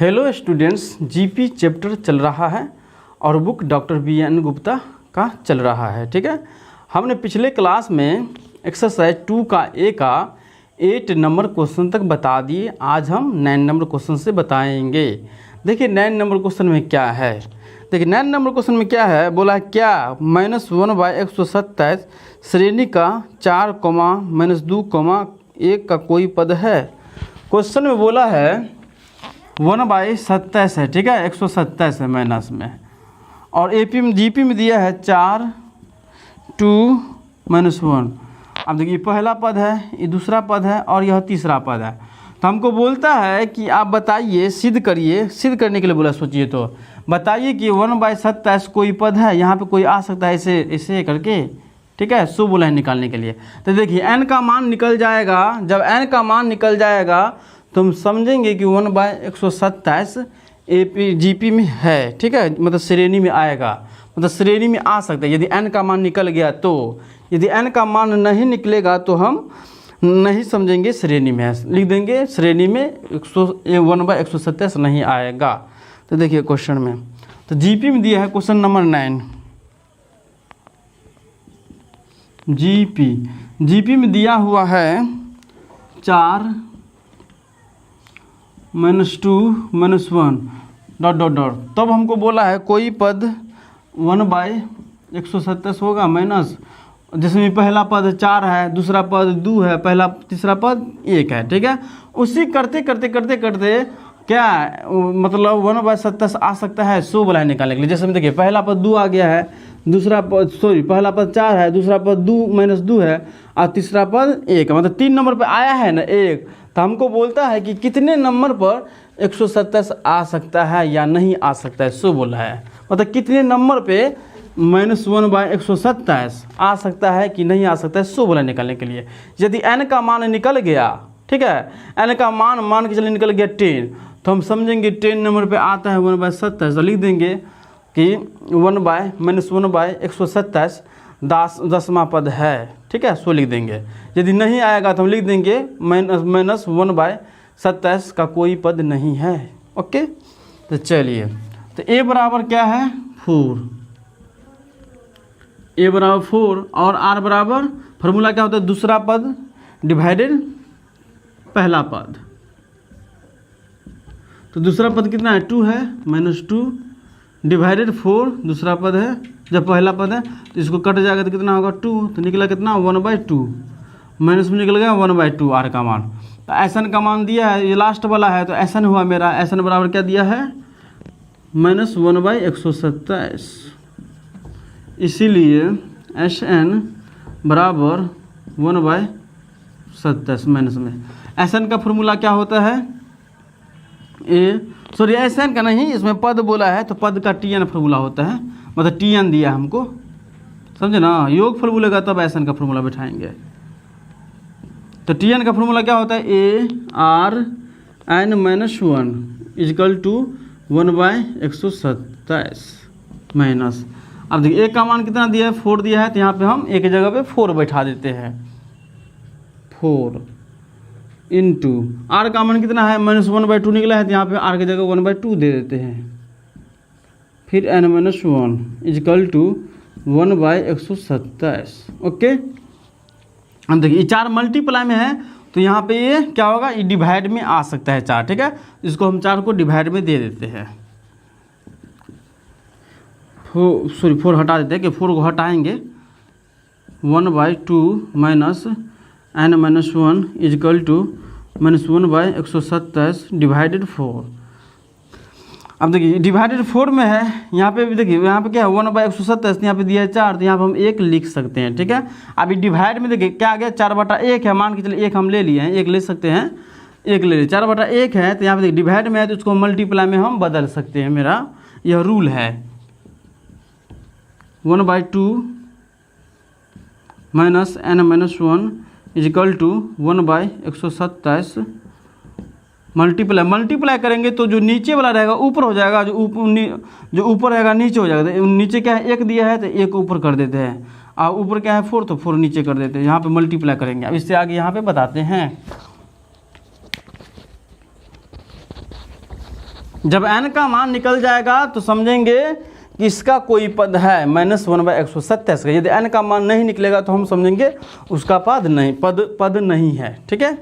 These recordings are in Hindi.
हेलो स्टूडेंट्स, जीपी चैप्टर चल रहा है और बुक डॉक्टर BN गुप्ता का चल रहा है। ठीक है, हमने पिछले क्लास में एक्सरसाइज 2 का ए का 8 नंबर क्वेश्चन तक बता दिए। आज हम 9 नंबर क्वेश्चन से बताएंगे। देखिए 9 नंबर क्वेश्चन में क्या है। देखिए 9 नंबर क्वेश्चन में क्या है, बोला क्या -1/127 श्रेणी का 4, -2, 1 का कोई पद है। क्वेश्चन में बोला है 1/27 है। ठीक है, 127 है माइनस में, और AP में GP में दिया है 4, 2, -1। अब देखिए पहला पद है, ये दूसरा पद है और यह तीसरा पद है। तो हमको बोलता है कि आप बताइए, सिद्ध करिए। सिद्ध करने के लिए बोला, सोचिए तो बताइए कि 1/27 कोई पद है। यहाँ पे कोई आ सकता है ऐसे ऐसे करके। ठीक है, सो बोला है निकालने के लिए। तो देखिए n का मान निकल जाएगा। जब n का मान निकल जाएगा तो हम समझेंगे कि 1/127 AP GP में है। ठीक है, मतलब श्रेणी में आएगा, मतलब श्रेणी में आ सकता है यदि n का मान निकल गया तो। यदि n का मान नहीं निकलेगा तो हम नहीं समझेंगे श्रेणी में है, लिख देंगे श्रेणी में 1/127 नहीं आएगा। तो देखिए क्वेश्चन में, तो GP में दिया है क्वेश्चन नंबर 9। GP में दिया हुआ है 4, -2, -1 ... तब हमको बोला है कोई पद 1/127 होगा माइनस, जिसमें पहला पद 4 है, दूसरा पद 2 है, तीसरा पद 1 है। ठीक है, उसी करते क्या मतलब 1/27 आ सकता है। सो बोला है निकालने के लिए। जैसे में देखिए पहला पद 2 आ गया है, पहला पद 4 है, दूसरा पद 2 है और तीसरा पद 1 है, मतलब 3 नंबर पे आया है ना 1। तो हमको बोलता है कि कितने नंबर पर 127 आ सकता है या नहीं आ सकता है। सो बोला है, मतलब कितने नंबर पे -1/127 आ सकता है कि नहीं आ सकता है। सो बोला निकालने के लिए। यदि n का मान निकल गया, ठीक है, n का मान के चलिए निकल गया 10, तो हम समझेंगे 10 नंबर पे आता है 1/27। तो लिख देंगे कि -1/127 10वां पद है। ठीक है, सो लिख देंगे। यदि नहीं आएगा तो हम लिख देंगे -1/27 का कोई पद नहीं है। ओके, तो चलिए, तो A बराबर क्या है 4, A बराबर 4 और R बराबर फार्मूला क्या होता है, दूसरा पद डिवाइडेड पहला पद। तो दूसरा पद कितना है 2 है, -2 डिवाइडेड 4 दूसरा पद है। जब पहला पद है तो इसको कट जाएगा तो कितना होगा 2, तो निकला कितना 1/2, माइनस में निकल गया 1/2 R का मान। तो SN का मान दिया है, ये लास्ट वाला है तो SN हुआ मेरा। SN बराबर क्या दिया है -1/127, इसीलिए SN बराबर 1/27 माइनस में। SN का फॉर्मूला क्या होता है, SN का नहीं, इसमें पद बोला है तो पद का TN फॉर्मूला होता है, मतलब TN दिया हमको, समझे ना। योग फल बोलेगा तब SN का फॉर्मूला बैठाएंगे। तो TN का फॉर्मूला क्या होता है, ARN-1 = 1/127 माइनस। अब देखिए A का मान कितना दिया है 4 दिया है, तो यहाँ पे हम एक जगह पे 4 बैठा देते हैं। 4 इंटू R का मान कितना है -1/2 निकला है, तो यहाँ पे R की जगह 1/2 दे देते हैं। फिर N-1 = 1/127। ओके, अब देखिए 4 मल्टीप्लाई में है तो यहाँ पे ये क्या होगा, ये डिवाइड में आ सकता है 4। ठीक है, इसको हम 4 को डिवाइड में दे देते हैं। 4 हटा देते हैं कि 4 को हटाएंगे। 1/2 माइनस N-1 = -1/127 डिवाइडेड 4। अब देखिए डिवाइडेड 4 में है, यहाँ पे भी देखिए, यहाँ पे क्या है 1/127, यहाँ पे दिया है 4, तो यहाँ पे हम 1 लिख सकते हैं। ठीक है, अभी डिवाइड में देखिए क्या आ गया 4/1 है, मान के चलिए 1 हम ले लिए हैं, 1 ले सकते हैं, 1 ले लिए, 4/1 है। तो यहाँ पे देखिए डिवाइड में है तो इसको मल्टीप्लाई में हम बदल सकते हैं, मेरा यह रूल है। 1/2 माइनस N-1 = 1/127 मल्टीप्लाई करेंगे तो जो नीचे वाला रहेगा ऊपर हो जाएगा, जो ऊपर रहेगा नीचे हो जाएगा। तो नीचे क्या है 1 दिया है तो 1 ऊपर कर देते हैं, और ऊपर क्या है 4 तो 4 नीचे कर देते हैं। यहाँ पे मल्टीप्लाई करेंगे। अब इससे आगे यहाँ पे बताते हैं। जब n का मान निकल जाएगा तो समझेंगे कि इसका कोई पद है -1/127 का। यदि n का मान नहीं निकलेगा तो हम समझेंगे उसका पद नहीं है। ठीक है,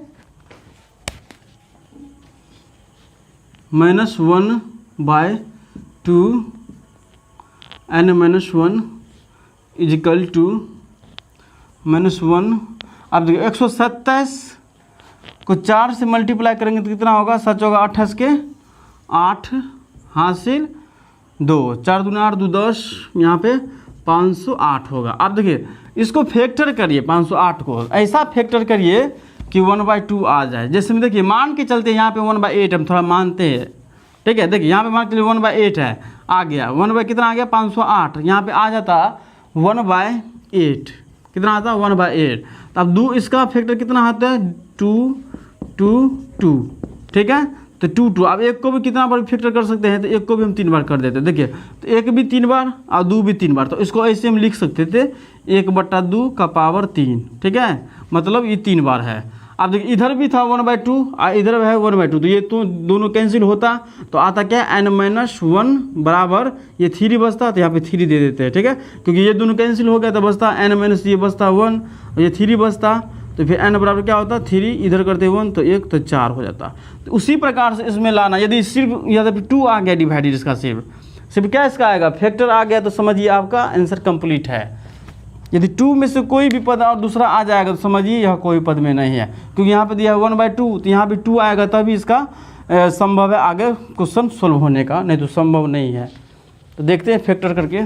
-1/2 n-1 इजिकल टू -1। अब देखिए 127 को 4 से मल्टीप्लाई करेंगे तो कितना होगा, सच होगा 28 के 8 हासिल 2, 4 दूनी 8, 2 10, यहाँ पे 508 होगा। अब देखिए इसको फैक्टर करिए, 508 को ऐसा फैक्टर करिए कि 1/2 आ जाए। जैसे में देखिए मान के चलते यहाँ पे 1/8 हम थोड़ा मानते हैं। ठीक है, देखिए यहाँ पे मान के चलिए 1/8 है, आ गया 1 कितना आ गया 508, यहाँ पे आ जाता 1/8, कितना आता 1/8। तो अब 2 इसका फैक्टर कितना आता है 2 2 2। ठीक है, तो 2 2। अब एक को भी कितना बार फैक्टर कर सकते हैं, तो एक को भी हम 3 बार कर देते हैं। देखिए तो एक भी 3 बार और 2 भी 3 बार, तो इसको ऐसे हम लिख सकते थे 1/2 का पावर 3। ठीक है, मतलब ये 3 बार है। अब देखिए इधर भी था 1/2 और इधर है 1/2, तो ये तो दोनों कैंसिल होता तो आता क्या n-1 बराबर ये 3 बचता, तो यहाँ पे 3 दे देते हैं। ठीक है, क्योंकि ये दोनों कैंसिल हो गया तो बचता n- ये बचता 1 और ये 3 बचता, तो फिर n बराबर क्या होता 3, इधर करते 1 तो 1 तो 4 हो जाता। तो उसी प्रकार से इसमें लाना, यदि सिर्फ यहाँ पे 2 आ गया डिवाइडेड, इसका सिर्फ क्या इसका आएगा फैक्टर आ गया, तो समझिए आपका आंसर कंप्लीट है। यदि 2 में से कोई भी पद और दूसरा आ जाएगा तो समझिए यह कोई पद में नहीं है, क्योंकि यहाँ पे दिया है 1/2, तो यहाँ भी 2 आएगा तभी इसका संभव है आगे क्वेश्चन सोल्व होने का, नहीं तो संभव नहीं है। तो देखते हैं फैक्टर करके।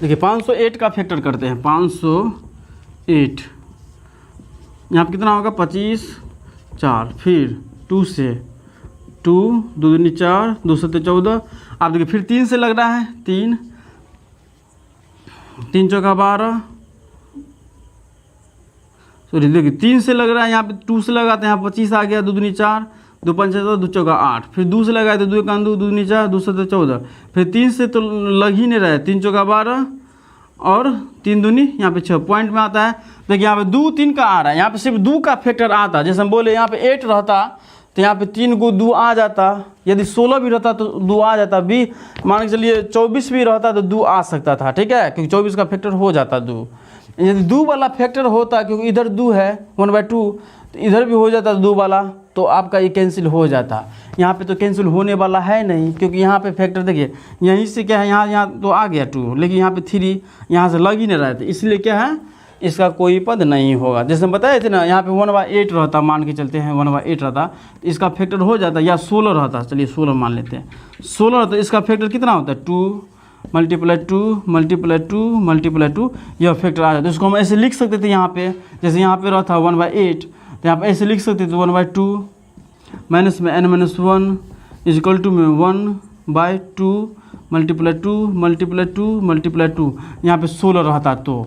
देखिए 508 का फैक्टर करते हैं। 508 यहाँ पे कितना होगा 25 4, फिर 2 से 2 2 दूनी 4, 2 7 14। आप देखिए फिर 3 से लग रहा है 3 3 चौका 12, सॉरी देखिए 3 से लग रहा है, यहाँ पे 2 से लगाते हैं, यहाँ 25 आ गया, 2 दूनी 4, 2 5 14, 2 चौका 8, फिर 2 से लगाए तो 2 1 2 दूनी 4, 2 7 14, फिर 3 से तो लग ही नहीं रहा है, 3 चौका 12 और 3 दूनी यहाँ पे 6 पॉइंट में आता है। देखिए यहाँ पे 2 3 का आ रहा है, यहाँ पे सिर्फ 2 का फैक्टर आता, जैसे हम बोले यहाँ पे 8 रहता तो यहाँ पे 3 को 2 आ जाता, यदि 16 भी रहता तो 2 आ जाता, भी मान के चलिए 24 भी रहता तो 2 आ सकता था। ठीक है, क्योंकि 24 का फैक्टर हो जाता 2। यदि 2 वाला फैक्टर होता, क्योंकि इधर 2 है 1/2, तो इधर भी हो जाता 2 वाला, तो आपका ये कैंसिल हो जाता। यहाँ पे तो कैंसिल होने वाला है नहीं, क्योंकि यहाँ पे फैक्टर देखिए यहीं से क्या है, यहाँ तो आ गया 2, लेकिन यहाँ पे 3 यहाँ से लग ही नहीं रहा था, इसलिए क्या है इसका कोई पद नहीं होगा। जैसे हम बताए थे ना, यहाँ पे 1/8 रहता, मान के चलते हैं 1/8 रहता, तो इसका फैक्टर हो जाता, या 16 रहता, चलिए 16 मान लेते हैं, 16 रहता, इसका फैक्टर कितना होता है 2 × 2 × 2 × 2, यह फैक्टर आ जाता है। इसको हम ऐसे लिख सकते थे, यहाँ पे जैसे यहाँ पे रहता 1/8, तो यहाँ पे ऐसे लिख सकते थे 1/2 माइनस में n-1 इजिकल टू में 1/2 × 2 × 2 यहाँ पे 16 रहता, तो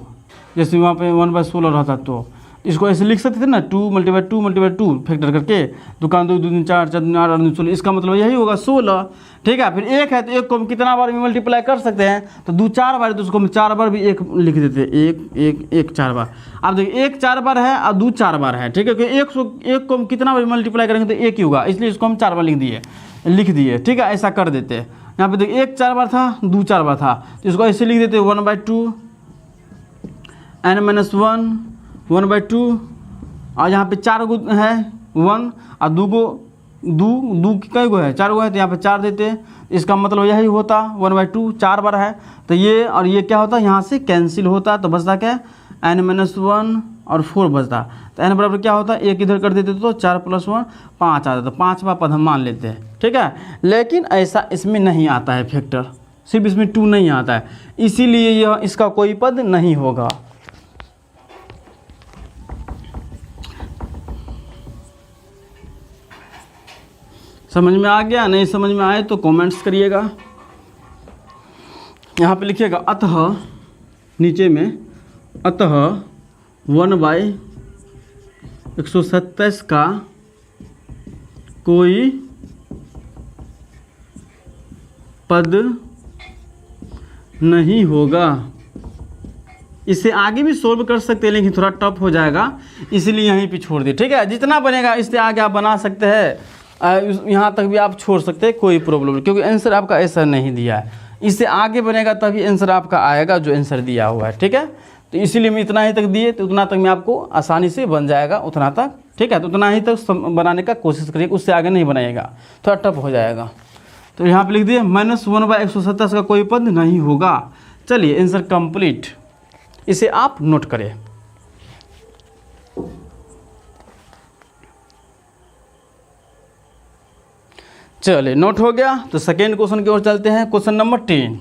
जैसे वहाँ पे 1/16 रहता, तो इसको ऐसे लिख सकते थे ना 2 × 2 × 2 फैक्टर करके, 2 × 2 2 4 4 8 8 16, इसका मतलब यही होगा 16। ठीक है, फिर 1 है तो 1 को हम कितना बार में मल्टीप्लाई कर सकते हैं, तो 2 4 बार, तो उसको हम 4 बार भी 1 लिख देते, 1 4 बार। अब देखिए 1 4 बार है और 2 4 बार है। ठीक है, क्योंकि 1 को हम कितना बार मल्टीप्लाई करेंगे तो 1 ही होगा, इसलिए इसको हम 4 बार लिख दिए। ठीक है, ऐसा कर देते। यहाँ पे देखिए 1 4 बार था, 2 4 बार था, तो इसको ऐसे लिख देते 1/2 n-1 1/2, और यहाँ पे 4 गो है 1 और 2 गो 2 कई गो है 4 गो है, तो यहाँ पे 4 देते, इसका मतलब यही होता 1/2 4 बार है, तो ये और ये क्या होता यहाँ से कैंसिल होता, तो बचता क्या n-1 और 4 बचता, तो n बराबर क्या होता 1 इधर कर देते तो 4 + 1 5 आता, तो 5वां पद हम मान लेते हैं। ठीक है, लेकिन ऐसा इसमें नहीं आता है फैक्टर, सिर्फ इसमें 2 नहीं आता है, इसीलिए यह इसका कोई पद नहीं होगा। समझ में आ गया? नहीं समझ में आए तो कमेंट्स करिएगा। यहाँ पे लिखिएगा अतः, नीचे में अतः 1/127 का कोई पद नहीं होगा, इससे आगे भी सोल्व कर सकते हैं लेकिन थोड़ा टफ हो जाएगा, इसलिए यहीं पे छोड़ दिए। ठीक है, जितना बनेगा इससे आगे आप बना सकते हैं, यहाँ तक भी आप छोड़ सकते हैं, कोई प्रॉब्लम नहीं, क्योंकि आंसर आपका ऐसा नहीं दिया है। इससे आगे बनेगा तभी आंसर आपका आएगा जो आंसर दिया हुआ है। ठीक है, तो इसीलिए मैं इतना ही तक दिए, तो उतना तक में आपको आसानी से बन जाएगा उतना तक। ठीक है, तो उतना ही तक बनाने का कोशिश करिए, उससे आगे नहीं बनाइएगा, थोड़ा टफ हो जाएगा। तो यहाँ पे लिख दिए -1/127 का कोई पद नहीं होगा। चलिए आंसर कंप्लीट, इसे आप नोट करें। चलिए नोट हो गया, तो सेकेंड क्वेश्चन की ओर चलते हैं। Question number 10।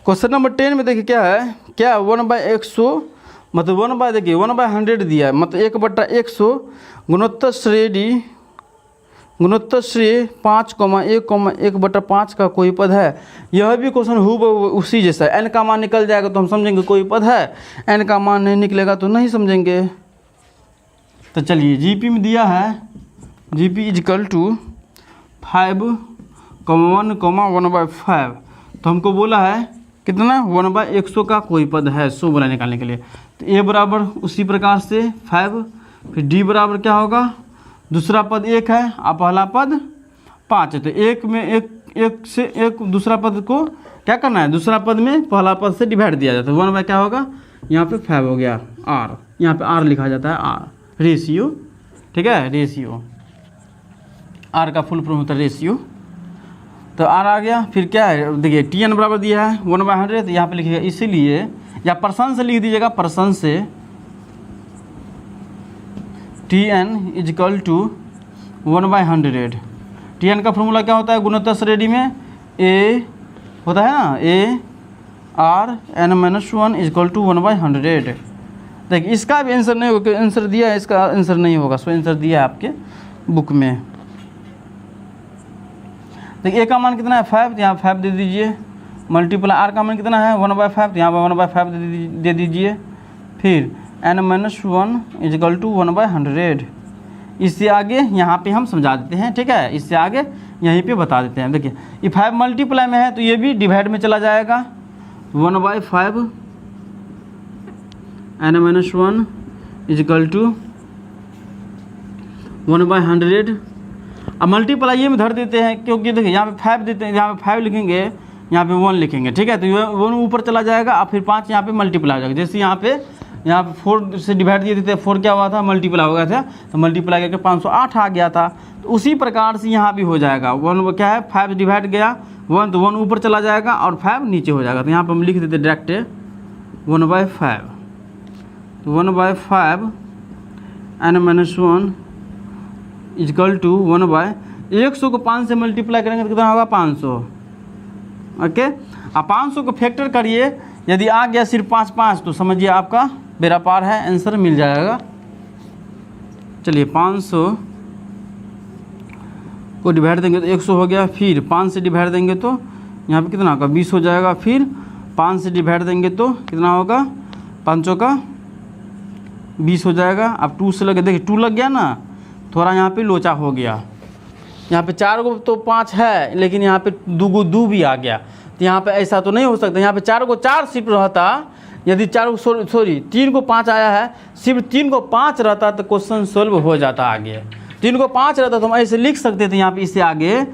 क्वेश्चन नंबर 10 में देखिए क्या है, क्या 1/100 मतलब 1 देखिए 1/100 दिया है, मतलब 1/100 गुणोत्तर श्रेणी 5,1,1/5 का कोई पद है। यह भी क्वेश्चन उसी जैसा है। n का मान निकल जाएगा तो हम समझेंगे कोई पद है, n का मान नहीं निकलेगा तो नहीं समझेंगे। तो चलिए जीपी में दिया है, जीपी इजकल टू 5,1,1/5, तो हमको बोला है कितना 1/100 का कोई पद है 100 बोला निकालने के लिए। तो ए बराबर उसी प्रकार से 5, फिर डी बराबर क्या होगा, दूसरा पद 1 है और पहला पद 5 है, तो एक में एक से एक दूसरा पद को क्या करना है, दूसरा पद में पहला पद से डिवाइड दिया जाता है। 1 क्या होगा, यहाँ पे 5 हो गया, आर यहाँ पे आर लिखा जाता है, आर रेशियो। ठीक है, रेशियो, आर का फुल फॉर्म होता है रेशियो। तो आर आ गया, फिर क्या है देखिए टी एन बराबर दिया है 1/100, तो यहाँ पे लिखिएगा इसीलिए, या पर्सन से लिख दीजिएगा, पर्सन से T N equal to 1/100। T N का फॉर्मूला क्या होता है, गुणोत्तर श्रेणी में ए होता है ना, A R n-1 equal to 1/100। देखिए इसका भी आंसर नहीं होगा, आंसर दिया है, इसका आंसर नहीं होगा, सो आंसर दिया है आपके बुक में। देखिए ए का मान कितना है 5, तो यहाँ 5 दे दीजिए, मल्टीप्लाई आर का मान कितना है 1/5, तो यहाँ पर 1/5 दे दीजिए, फिर n-1 इजकल टू 1/100। इससे आगे यहाँ पे हम समझा देते हैं। ठीक है, इससे आगे यहीं पे बता देते हैं। देखिए ये 5 मल्टीप्लाई में है तो ये भी डिवाइड में चला जाएगा, 1/5 n-1 इजकल टू 1/100। अब मल्टीप्लाई ये में धर देते हैं, क्योंकि देखिए यहाँ पे 5 देते हैं, यहाँ पे 5 लिखेंगे, यहाँ पे 1 लिखेंगे। ठीक है, तो ये 1 ऊपर चला जाएगा और फिर 5 यहाँ पे मल्टीप्लाई हो जाएगा। जैसे यहाँ पे 4 से डिवाइड दिए थे, 4 क्या हुआ था, मल्टीप्लाई हो गया था, तो मल्टीप्लाई करके 508 आ गया था। तो उसी प्रकार से यहाँ भी हो जाएगा, 1 क्या है 5 डिवाइड गया 1, तो 1 ऊपर चला जाएगा और 5 नीचे हो जाएगा। तो यहाँ पर हम लिख देते डायरेक्ट 1/5, तो 1/5 n-1 इजकल टू 1/100 को 5 से मल्टीप्लाई करेंगे तो कितना होगा 500। ओके, आप 500 को फैक्टर करिए, यदि आ गया सिर्फ 5 तो समझिए आपका बेड़ा पार है, आंसर मिल जाएगा। चलिए 500 को डिवाइड देंगे तो 100 हो गया, फिर 5 से डिवाइड देंगे तो यहाँ पे कितना होगा 20 हो जाएगा, फिर 5 से डिवाइड देंगे तो कितना होगा 500 का 20 हो जाएगा। अब 2 से लगे, देखिए 2 लग गया ना, थोड़ा यहाँ पे लोचा हो गया, यहाँ पे 4 को तो 5 है लेकिन यहाँ पे 2 को 2 भी आ गया, तो यहाँ पे ऐसा तो नहीं हो सकता। यहाँ पे 4 को 4 सिर्फ रहता, यदि 4 को 3 को 5 आया है, सिर्फ 3 को 5 रहता तो क्वेश्चन सोल्व हो जाता आगे। 3 को 5 रहता तो हम ऐसे लिख सकते थे यहाँ पे इससे आगे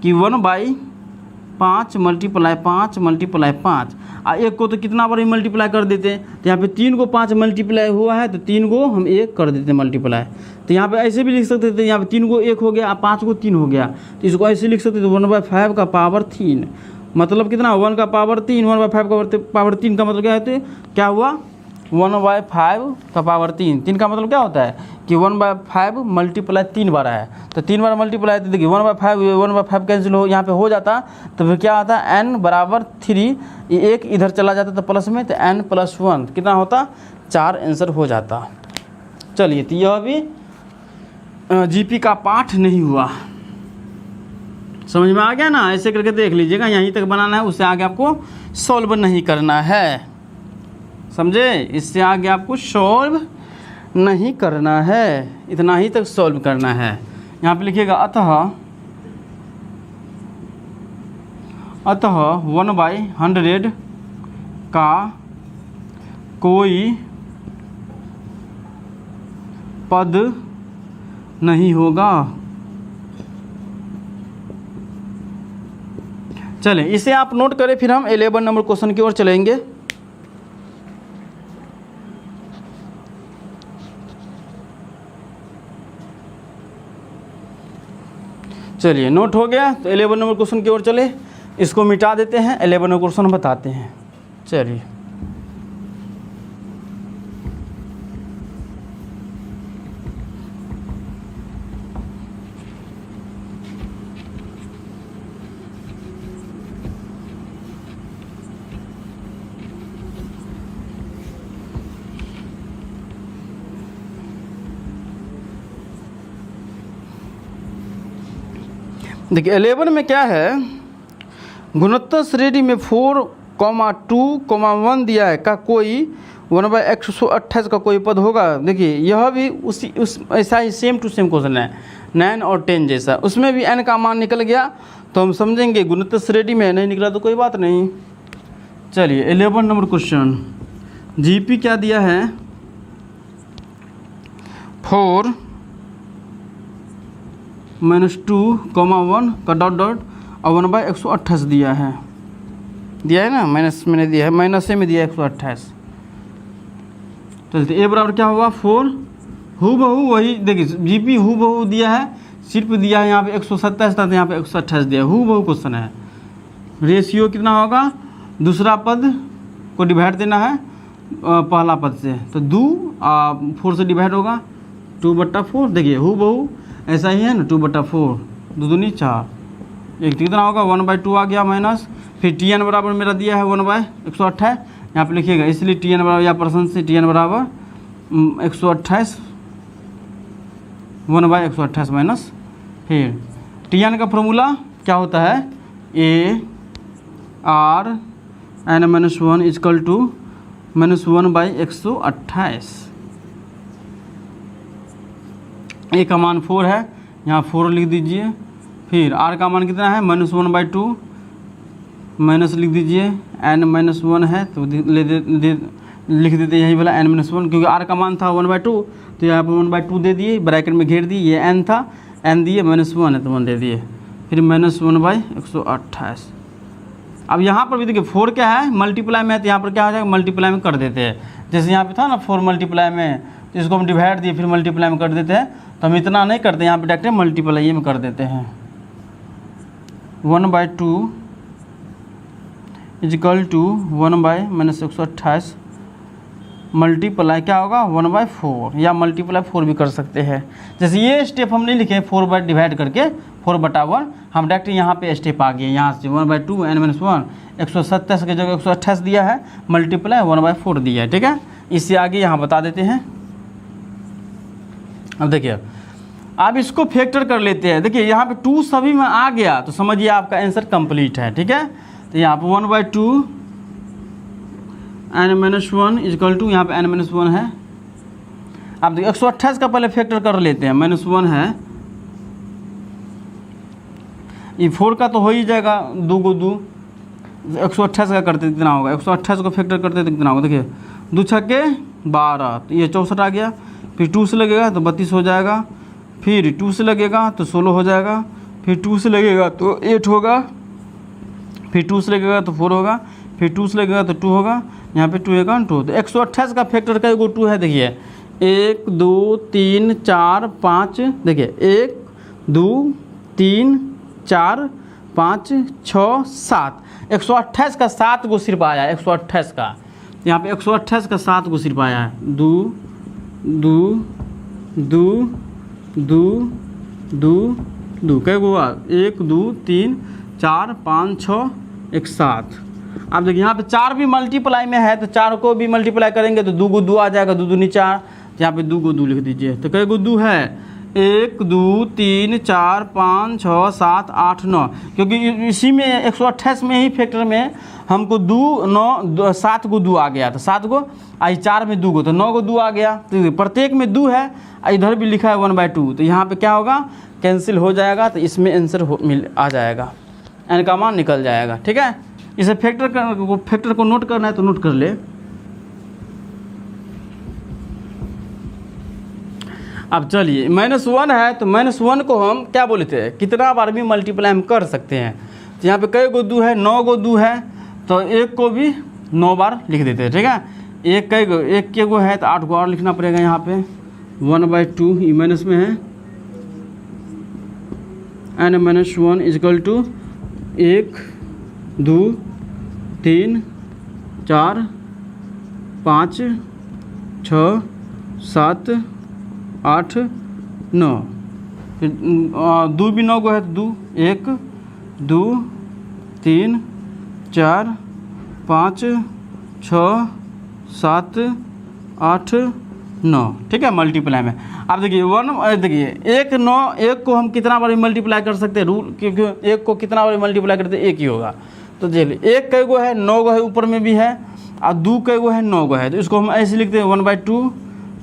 कि 1/5 मल्टीप्लाई 5 मल्टीप्लाई 5, और 1 को तो कितना बार ही मल्टीप्लाई कर देते हैं, तो यहाँ पे 3 को 5 मल्टीप्लाई हुआ है तो 3 को हम 1 कर देते मल्टीप्लाई। तो यहाँ पे ऐसे भी लिख सकते थे, यहाँ पे 3 को 1 हो गया और 5 को 3 हो गया, तो इसको ऐसे लिख सकते थे 1/5 का पावर 3, मतलब कितना 1 का पावर 3, 1/5 का पावर 3 का मतलब क्या होता है, क्या हुआ 1/5 का पावर 3, 3 का मतलब क्या होता है कि 1/5 मल्टीप्लाई 3 बार है, तो 3 बार मल्टीप्लाई, तो देखिए 1/5 कैंसिल हो यहाँ पे हो जाता, तो फिर क्या आता है n बराबर 3, ये 1 इधर चला जाता तो प्लस में, तो n+1 कितना होता 4 आंसर हो जाता। चलिए तो यह भी जीपी का पाठ नहीं हुआ, समझ में आ गया ना, ऐसे करके देख लीजिएगा, यहीं तक बनाना है, उससे आगे आपको सॉल्व नहीं करना है, समझे, इससे आगे आपको सॉल्व नहीं करना है, इतना ही तक सॉल्व करना है। यहाँ पे लिखिएगा अतः 1/100 का कोई पद नहीं होगा। चलें इसे आप नोट करें, फिर हम 11 नंबर क्वेश्चन की ओर चलेंगे। चलिए नोट हो गया, तो 11 नंबर क्वेश्चन की ओर चले, इसको मिटा देते हैं, 11 नंबर क्वेश्चन बताते हैं। चलिए देखिए 11 में क्या है, गुणोत्तर श्रेणी में 4,2,1 दिया है का कोई 1/128 का कोई पद होगा। देखिए यह भी उस ऐसा ही सेम टू सेम क्वेश्चन है, 9 और 10 जैसा, उसमें भी n का मान निकल गया तो हम समझेंगे गुणोत्तर श्रेणी में, नहीं निकला तो कोई बात नहीं। चलिए 11 नंबर क्वेश्चन, जीपी क्या दिया है, 4 - 2,1 का डॉट डॉट और 1/128 दिया है ना, माइनस में दिया है, माइनस में दिया है 128। चलते ए बराबर क्या होगा 4, हु बहू वही, देखिए जीपी हु बहू दिया है, सिर्फ दिया है यहाँ पे 127 था, तो यहाँ पे 128 दिया है, हु बहू क्वेश्चन है। रेशियो कितना होगा, दूसरा पद को डिवाइड देना है पहला पद से, तो 4 से डिवाइड होगा 2/4। देखिए हु बहू ऐसा ही है ना, 2/4, 2 दूनी 4, एक कितना होगा 1/2 आ गया माइनस, फिर टी एन बराबर मेरा दिया है 1/128, यहाँ पे लिखिएगा, इसलिए टी एन बराबर या परसेंट से टी एन बराबर 128, 1/128 माइनस, फिर टी एन का फॉर्मूला क्या होता है, A R n-1 equal to -1/128। A का मान 4 है, यहाँ 4 लिख दीजिए, फिर आर का मान कितना है -1/2, माइनस लिख दीजिए, n-1 है तो लिख देते यही वाला n-1, क्योंकि आर का मान था 1/2, तो यहाँ पर 1/2 दे दिए, ब्रैकेट में घेर दिए, ये n था, n दिए, -1 है तो 1 दे दिए, फिर -1/128। अब यहाँ पर भी देखिए 4 क्या है, मल्टीप्लाई में है, तो यहाँ पर क्या हो जाएगा, मल्टीप्लाई में कर देते हैं, जैसे यहाँ पे था ना 4 मल्टीप्लाई में, तो इसको हम डिवाइड दिए फिर मल्टीप्लाई में कर देते हैं, तो हम इतना नहीं करते, यहाँ पे डायरेक्ट मल्टीप्लाई में कर देते हैं। 1/2 इजकल टू 1/-128 मल्टीप्लाई क्या होगा 1/4, या मल्टीप्लाई 4 भी कर सकते हैं। जैसे ये स्टेप हम नहीं लिखे 4 बाय डिवाइड करके 4/1, हम डायरेक्ट यहाँ पे स्टेप आ गए, यहाँ से 1/2 n-1 127 की जगह 128 दिया है, मल्टीप्लाई 1/4 दिया है, ठीक है। इससे आगे यहाँ बता देते हैं। अब देखिए आप इसको फैक्टर कर लेते हैं, देखिए यहाँ पे 2 सभी में आ गया तो समझिए आपका आंसर कंप्लीट है, ठीक है। तो यहाँ पे 1/2 n-1 इजकल टू, यहाँ पे n-1 है। आप देखिए 128 का पहले फैक्टर कर लेते हैं, -1 है, ये 4 का तो हो ही जाएगा, 2 को 2, 128 का करते कितना होगा, 128 को फैक्टर करते तो कितना होगा, देखिए 2 छक्के 12, तो ये 64 आ गया, फिर 2 से लगेगा तो 32 हो जाएगा, फिर 2 से लगेगा तो 16 हो जाएगा, फिर 2 से लगेगा तो 8 होगा, फिर 2 से लगेगा तो 4 होगा, फिर 2 से लगेगा तो 2 होगा, यहाँ पे 2 होगा 2, तो 128 का फैक्टर का 2 है, देखिए 1 2 3 4 5, देखिए 1 2 3 4 5 6 7, 128 का 7 गो सिर्फ आया है, 128 का, यहाँ पे 128 का 7 गो सिर्फ आया है, 2 2 2 2 2 2, कै गो हुआ 1 2 3 4 5 6 1 7। अब देखिए यहाँ पे 4 भी मल्टीप्लाई में है, तो 4 को भी मल्टीप्लाई करेंगे तो 2 को 2 आ जाएगा, 2 दूनी 4, यहाँ पे 2 को 2 लिख दीजिए, तो कै गो 2 है 1 2 3 4 5 6 7 8 9, क्योंकि इसी में 128 में ही फैक्टर में हमको 2 9 7 को 2 आ गया, तो 7 को आई 4 में 2 को, तो 9 को 2 आ गया, तो प्रत्येक में 2 है, इधर भी लिखा है 1/2, तो यहाँ पे क्या होगा कैंसिल हो जाएगा, तो इसमें आंसर आ जाएगा, n का मान निकल जाएगा, ठीक है। इसे फैक्टर को नोट करना है तो नोट कर ले। अब चलिए -1 है तो -1 को हम क्या बोले थे, कितना बार भी मल्टीप्लाई हम कर सकते हैं। तो यहाँ पे कई गो 2 है, 9 गो 2 है, तो एक को भी 9 बार लिख देते हैं, ठीक है। एक के गो है तो 8 गो और लिखना पड़ेगा यहाँ पे। 1/2 ई माइनस में है, n-1 इजकल टू 1 2 3 4 5 6 7 8 9, 2 भी 9 गो है तो 2 1 2 3 4 5 6 7 8 9, ठीक है, मल्टीप्लाई में। अब देखिए 1 को हम कितना बार मल्टीप्लाई कर सकते हैं, रूल, क्योंकि 1 को कितना बार मल्टीप्लाई करते हैं, 1 ही होगा। तो चलिए 1 कई गो है, 9 गो है, ऊपर में भी है, और 2 कई गो है, 9 गो है, तो इसको हम ऐसे लिखते हैं 1/2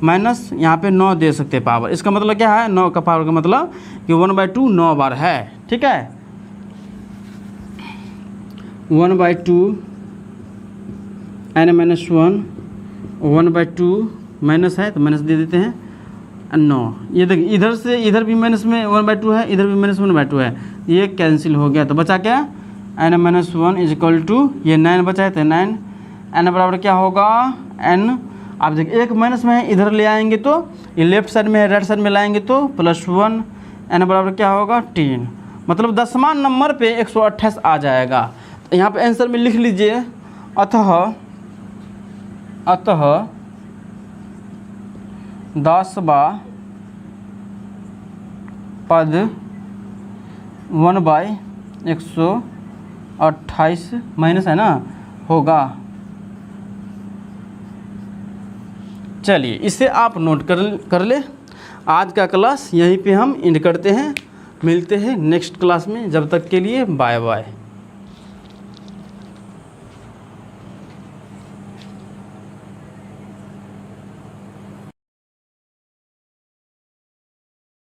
माइनस यहाँ पे 9 दे सकते हैं पावर। इसका मतलब क्या है, 9 का पावर का मतलब कि 1/2 9 बार है, ठीक है। 1/2 n-1 1/2 माइनस है तो माइनस दे देते हैं 9। ये देखिए इधर से इधर भी माइनस में 1/2 है, इधर भी माइनस 1/2 है, ये कैंसिल हो गया। तो बचा क्या, n-1 इजक्वल टू ये 9 बचा है तो 9, n बराबर क्या होगा n। आप देखिए एक माइनस में है, इधर ले आएंगे तो ये लेफ्ट साइड में है, राइट साइड में लाएंगे तो +1, n बराबर क्या होगा 10, मतलब 10वां नंबर पे 128 आ जाएगा। तो यहाँ पे आंसर में लिख लीजिए, अतः 10वां पद 1/128 माइनस है ना होगा। चलिए इसे आप नोट कर ले। आज का क्लास यहीं पे हम एंड करते हैं, मिलते हैं नेक्स्ट क्लास में, जब तक के लिए बाय बाय।